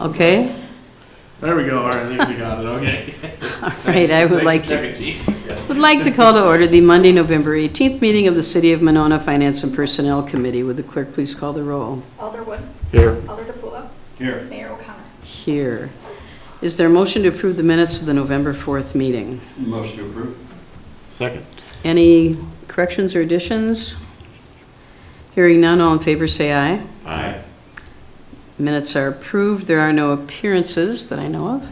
Okay, There we go. All right, I think we got it. Okay. all right, I would like to call to order the Monday, November 18th meeting of the City of Monona Finance and Personnel Committee. Would the clerk please call the roll? Alder Wood. Here. Alder DePula. Here. Mayor O'Connor. Here. Is there a motion to approve the minutes of the November 4th meeting? Motion to approve. Second. Any corrections or additions? Hearing none, all in favor say aye. Aye. Minutes are approved. There are no appearances that I know of.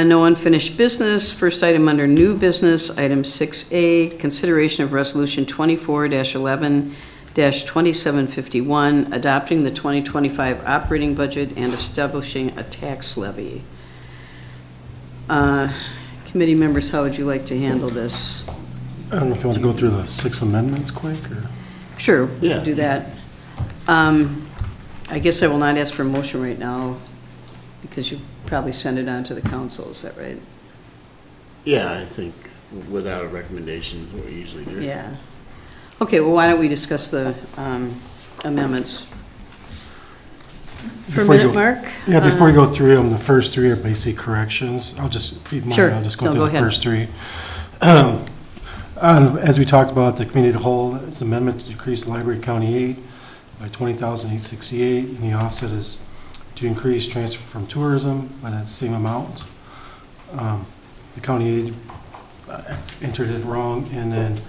No unfinished business. First item under new business, item 6A, consideration of resolution 24-11-2751, adopting the 2025 operating budget and establishing a tax levy. Committee members, how would you like to handle this? I don't know if you want to go through the 6 amendments quick, or? Sure, we Yeah. can do that. I guess I will not ask for a motion right now, because you probably send it on to the council, is that right? Yeah, I think without a recommendation is what we usually do. Yeah. Okay, well, why don't we discuss the amendments? Per Before you minute, go- Mark? Yeah, before you go through them, the first 3 are basic corrections. I'll just, if you mind, Sure. I'll just No, go through go the ahead. first 3. As we talked about, the committee of the whole, it's amendment to decrease library county aid by $20,868, and the offset is to increase transfer from tourism by that same amount. The county aid entered it wrong, and then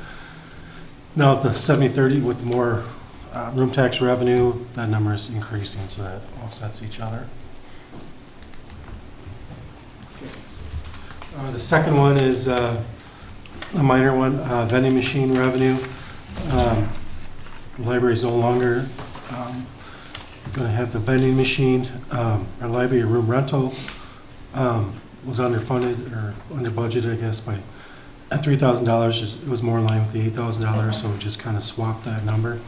now the 70/30 with more room tax revenue, that number is increasing, so that offsets each other. The second one is a minor one, vending machine revenue. The library is no longer going to have the vending machine. Our library room rental was underfunded or under budgeted, I guess, by $3,000. It was more in line with the $8,000, so we just kind of swapped that number.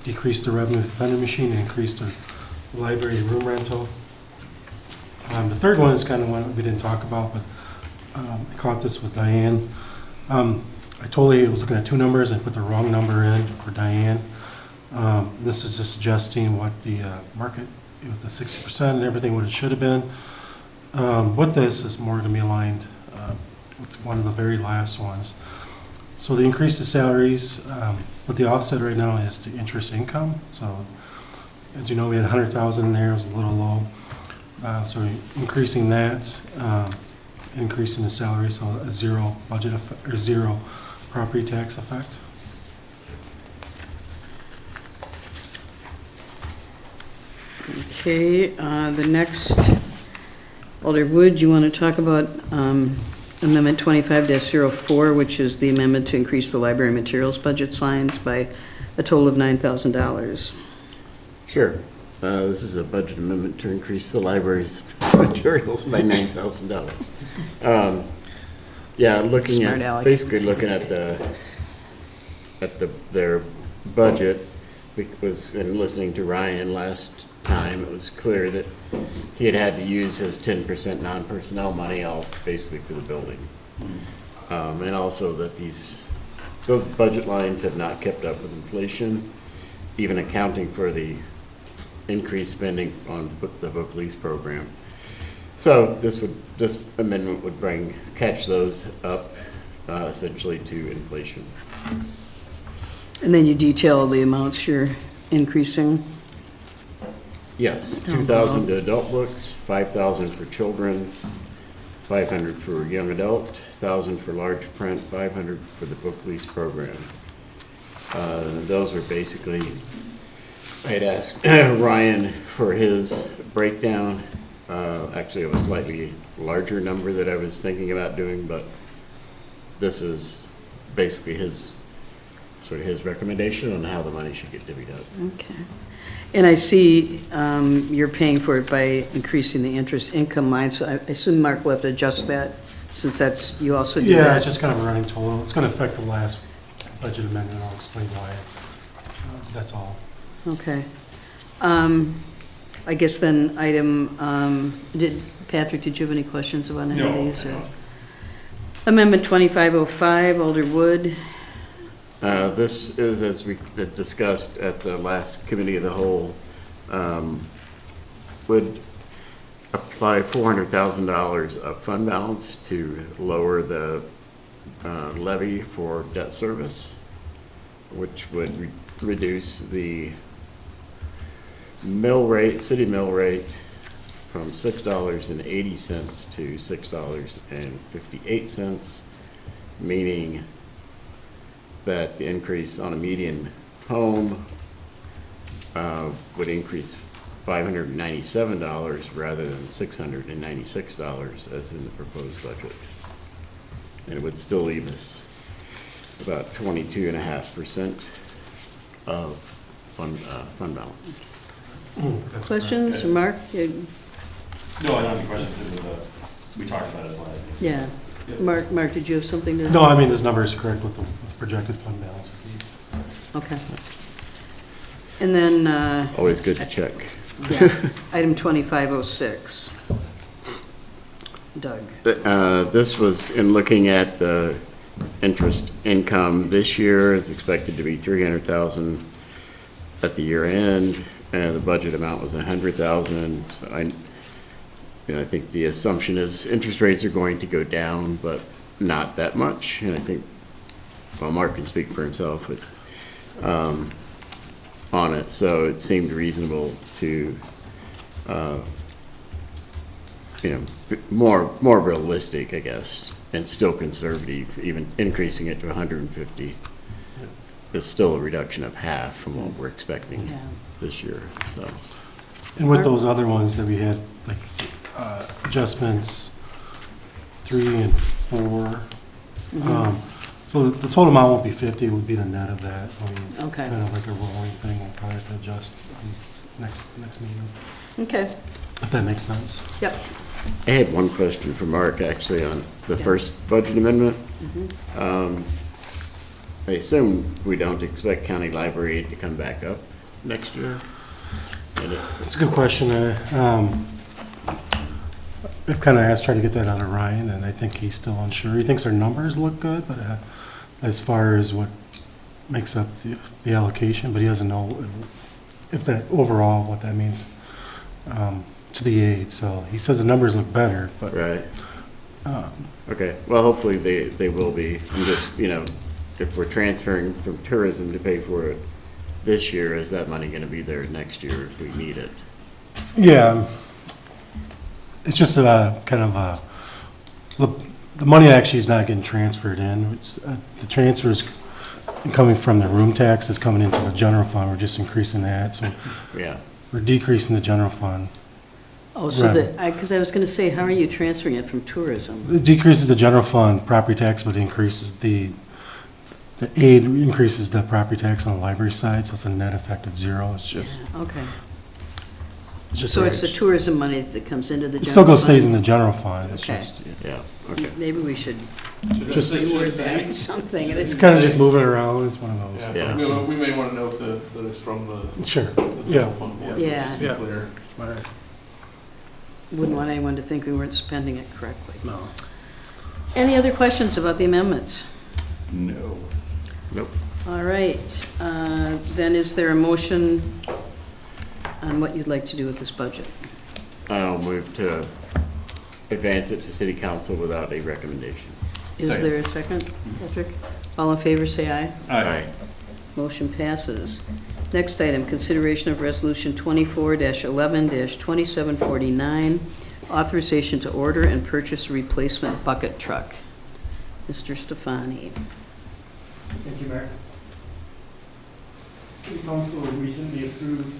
Decreased the revenue for the vending machine and increased the library room rental. The third one is kind of one we didn't talk about, but I caught this with Diane. I totally was looking at 2 numbers and put the wrong number in for Diane. This is just suggesting what the market, with the 60% and everything, what it should have been. What this is more going to be aligned with one of the very last ones. So the increase to salaries, what the offset right now is to interest income. So as you know, we had 100,000 in there, it was a little low. So increasing that, increasing the salary, so a 0 budget effect, or 0 property tax effect. Okay, the next, Alder Wood, you want to talk about Amendment 25-04, which is the amendment to increase the library materials budget lines by a total of $9,000. Sure. This is a budget amendment to increase the library's materials by $9,000. Yeah, looking Smart at, aleck. basically looking at their budget, and listening to Ryan last time, it was clear that he had to use his 10% non-personnel money all basically for the building. And also that these budget lines have not kept up with inflation, even accounting for the increased spending on the book lease program. So this amendment would catch those up essentially to inflation. And then you detail the amounts you're increasing. Yes, 2,000 to adult books, 5,000 for children's, 500 for young adult, 1,000 for large print, 500 for the book lease program. Those are basically, I'd asked Ryan for his breakdown. Actually, it was a slightly larger number that I was thinking about doing, but this is basically his recommendation on how the money should get divvied up. Okay. And I see you're paying for it by increasing the interest income line, so I assume Mark will have to adjust that, since that's, you also do that. Yeah, it's just kind of a running total. It's going to affect the last budget amendment. I'll explain why. That's all. Okay. I guess then Patrick, did you have any questions about any of these? No. Amendment 2505, Alder Wood. This is, as we discussed at the last committee of the whole, would apply $400,000 of fund balance to lower the levy for debt service, which would reduce the mill rate, city mill rate, from $6.80 to $6.58, meaning that the increase on a median home would increase $597 rather than $696 as in the proposed budget. And it would still leave us about 22.5% of fund balance. That's Questions, Okay. Mark? No, I don't have any questions, we talked about it last. Yeah. Yep. Mark, did you have something to? No, I mean, this number is correct with the projected fund balance. Okay. And then, Always good to check. yeah, item 2506. Doug. This was in looking at the interest income this year is expected to be $300,000 at the year end, and the budget amount was $100,000. So I think the assumption is interest rates are going to go down, but not that much. And I think, well, Mark can speak for himself on it. So it seemed reasonable to, more realistic, I guess, and still conservative. Even increasing it to 150 is still a reduction of half from what we're expecting Yeah. this year. So. And with those other ones that we had, like adjustments 3 and 4, so the total amount won't be 50, it would be the net of that. I mean, it's Okay. kind of like a rolling thing, we'll probably have to adjust next meeting, Okay, if that makes sense. yep. I had one question for Mark, actually, on the Yeah. first budget amendment. I assume we don't expect county library aid to come back up next year? It's a good question. I've kind of tried to get that out of Ryan, and I think he's still unsure. He thinks our numbers look good, but as far as what makes up the allocation, but he doesn't know if that overall, what that means to the aid. So he says the numbers look better, but Right. Okay, well, hopefully they will be. I'm just, if we're transferring from tourism to pay for it this year, is that money going to be there next year if we need it? yeah, it's just kind of the money actually is not getting transferred in. It's the transfers coming from the room tax is coming into the general fund. We're just increasing that, so Yeah. we're decreasing the general fund. Oh, so Right. because I was going to say, how are you transferring it from tourism? It decreases the general fund property tax, but increases the aid increases the property tax on the library side, so it's a net effect of 0. It's just, Yeah, okay. it's just. So it's the tourism money that comes into the It general still goes, stays in fund? the general fund. It's Okay. just, Yeah, okay. Maybe we should Just- back something. it's kind of just moving around. It's one of those. Yeah, things. we may want to know that it's from the Sure, the yeah. general fund board. Yeah. Just to be Yeah. clear. All right. Wouldn't want anyone to think we weren't spending it correctly. No. Any other questions about the amendments? No. Nope. All right, then is there a motion on what you'd like to do with this budget? I'll move to advance it to city council without a recommendation. Is Second. there a second, Patrick? All in favor, say aye. Aye. Motion passes. Next item, consideration of resolution 24-11-2749, authorization to order and purchase a replacement bucket truck. Mr. Stefani. Thank you, Mayor. City Council recently approved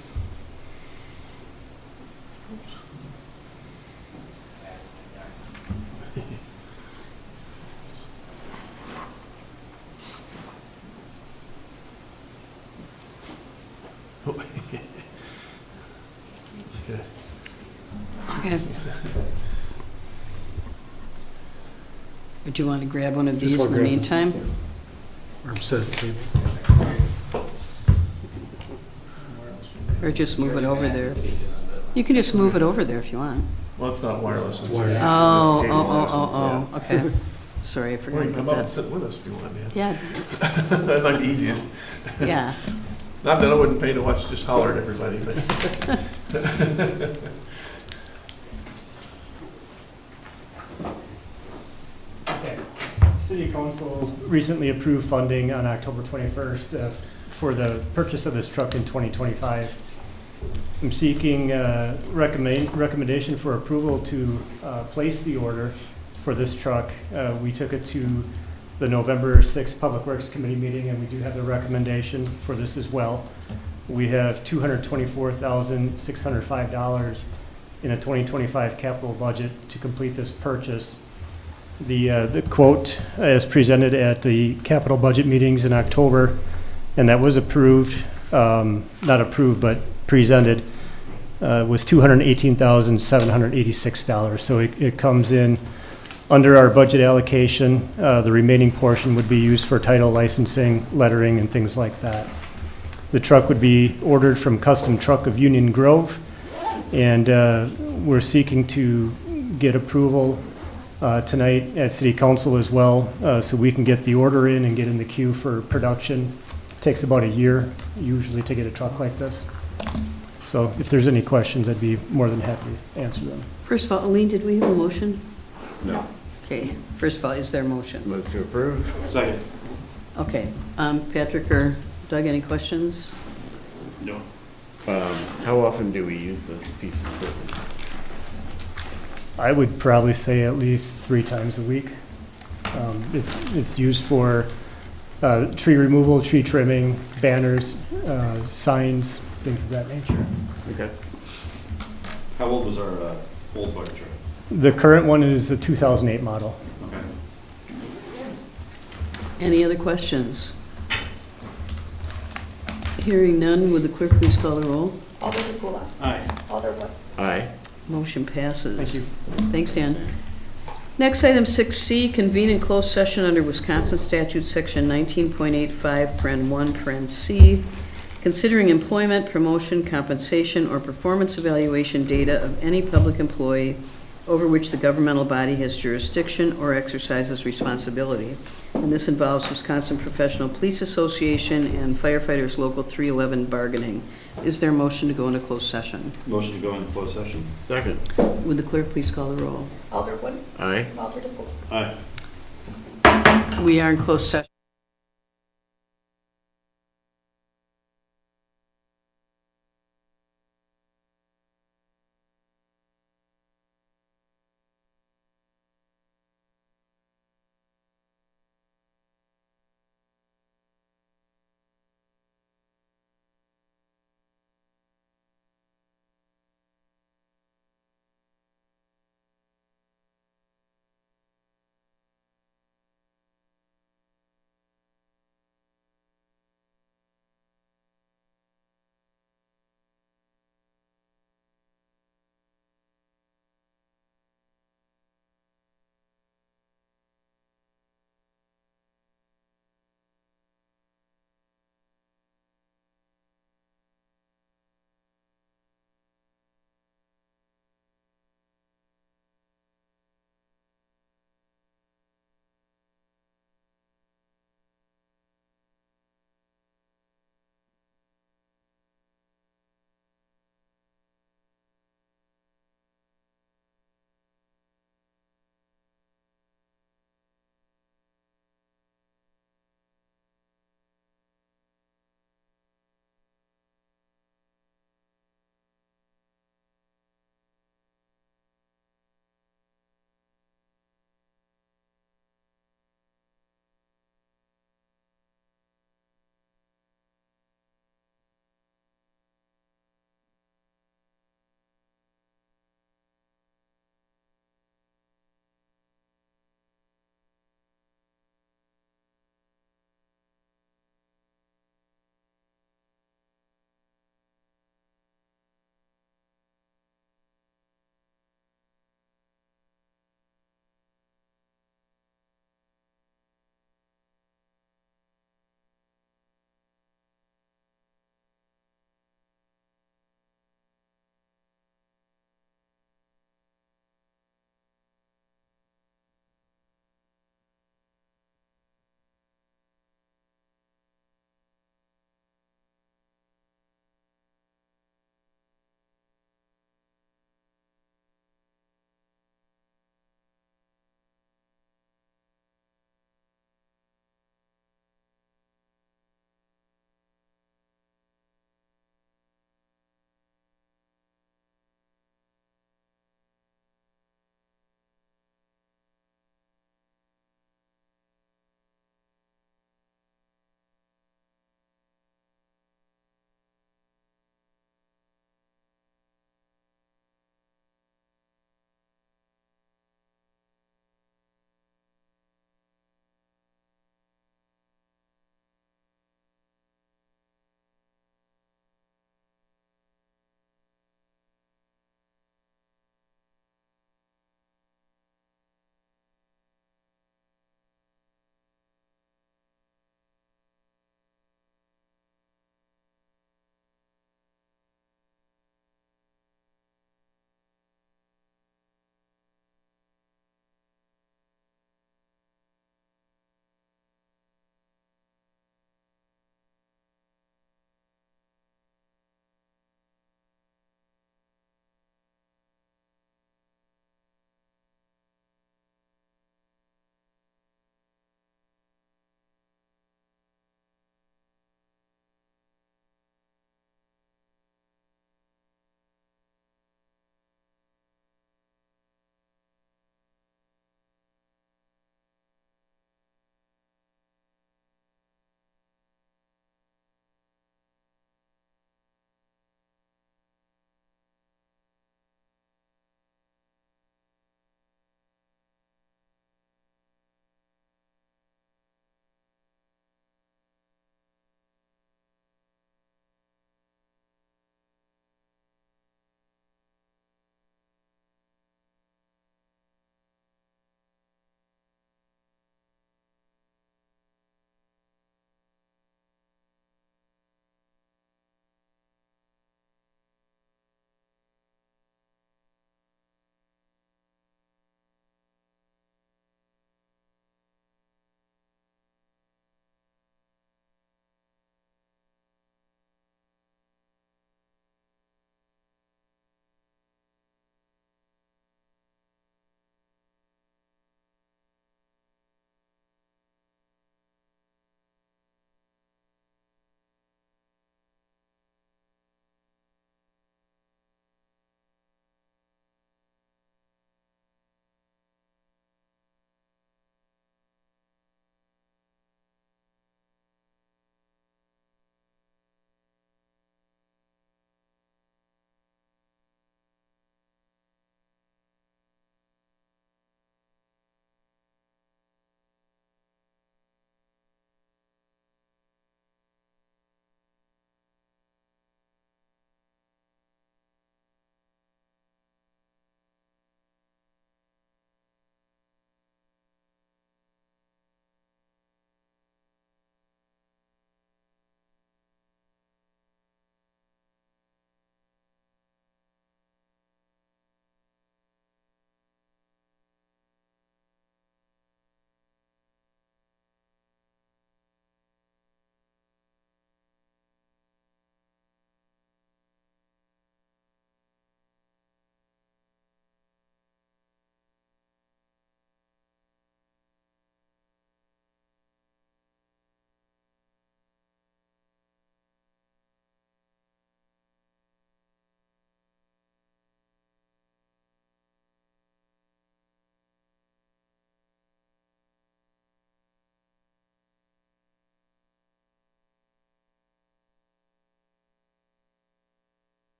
Okay. Would you want to grab one of Just these in wanna the grab this. meantime? Or set it, table. Or just move it over there. You can just move it over there if you want. Well, it's not wireless. It's wireless. Oh, cable oh, okay. Sorry, I Or forgot you can come about up and that. sit with us if you want, man. Yeah, That'd be the easiest. yeah. Not that I wouldn't pay to watch, just holler at everybody, but. Okay. City Council recently approved funding on October 21st for the purchase of this truck in 2025. I'm seeking recommendation for approval to place the order for this truck. We took it to the November 6th Public Works Committee meeting, and we do have the recommendation for this as well. We have $224,605 in a 2025 capital budget to complete this purchase. The quote as presented at the capital budget meetings in October, and that was approved, not approved, but presented, was $218,786. So it comes in under our budget allocation. The remaining portion would be used for title licensing, lettering, and things like that. The truck would be ordered from Custom Truck of Union Grove, and we're seeking to get approval tonight at City Council as well, so we can get the order in and get in the queue for production. It takes about a year usually to get a truck like this. So if there's any questions, I'd be more than happy to answer them. First of all, Aline, did we have a motion? No. Okay, first of all, is there a motion? Move to approve? Second. Okay, Patrick or Doug, any questions? No. How often do we use this piece of equipment? I would probably say at least 3 times a week. It's used for tree removal, tree trimming, banners, signs, things of that nature. Okay. How old was our old bucket truck? The current one is a 2008 model. Okay. Any other questions? Hearing none, would the clerk please call the roll? Alder DePula. Aye. Alder Wood. Aye. Motion passes. Thank you. Thanks, Dan. Next, item 6C, convene in closed session under Wisconsin Statute Section 19.85, paren 1, paren C, considering employment, promotion, compensation, or performance evaluation data of any public employee over which the governmental body has jurisdiction or exercises responsibility. And this involves Wisconsin Professional Police Association and Firefighters Local 311 bargaining. Is there a motion to go into closed session? Motion to go into closed session. Second. Would the clerk please call the roll? Alder Wood. Aye. Alder DePula. Aye. We are in closed session.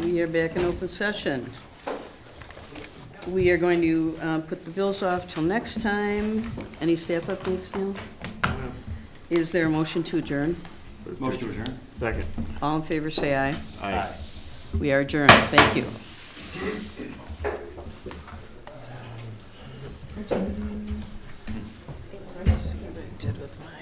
We are back in open session. We are going to put the bills off till next time. Any staff updates, Neil? Is there a motion to adjourn? Motion to adjourn? Second. All in favor, say aye. Aye. We are adjourned. Thank you. Let's see what I did with my...